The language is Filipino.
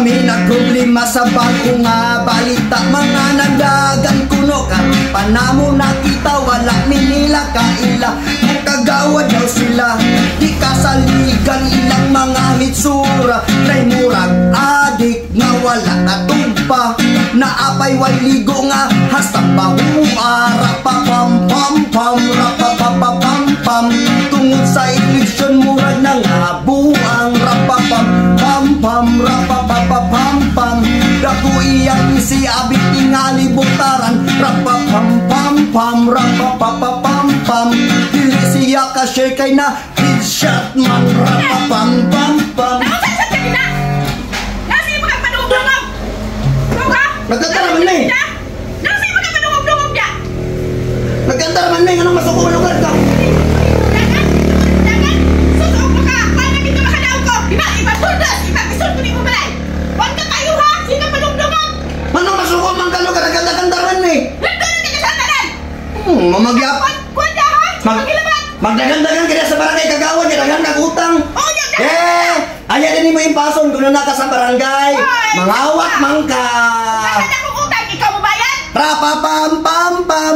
kami nagproblema sa bangko nga balita. Mga nagdagan kuno ka panamo nakita, wala nila kaila. Kagawad daw sila, di kasaligan ilang mga hitsura. Kay murag adik nga wala katugpa, naapay waligo nga hasta bahua. Rapapam pam pam, rapapapam pam, tungod sa eleksyon murag na nga buang. Rapapam pam pam, rapapapam pam, dako iyang si abit tingali butaran. Rapapam pam pam, rapapapam pam, dili siya ka-share kay na headshot man. Rapapam pam pam. Nagkanta naman na eh. Nasi mo ka padungog-dungog niya. Nagkanta naman na eh. Anong masok ko lugar ka? Jangan. Susok mo ka. Paano dito makadaw ko? Iba burdas. Iba pisol ko ni mo balay. Huwag ka tayo ha. Sino padungog-dungog? Anong masok ko mang kalugar? Nagkanta-kanta naman eh. Nandun na nagkasantanan. Mamagyap. Kwanda ha? Maghilabat. Magdagan-dagan kaya sa barangay kagawad. Dagan nagutang. Oo, yan. Ayaw din mo yung pason kung naka sa barangay. Mangawak man ka. Bakit akong utang? Ikaw mo bayad? Rapapam pam pam,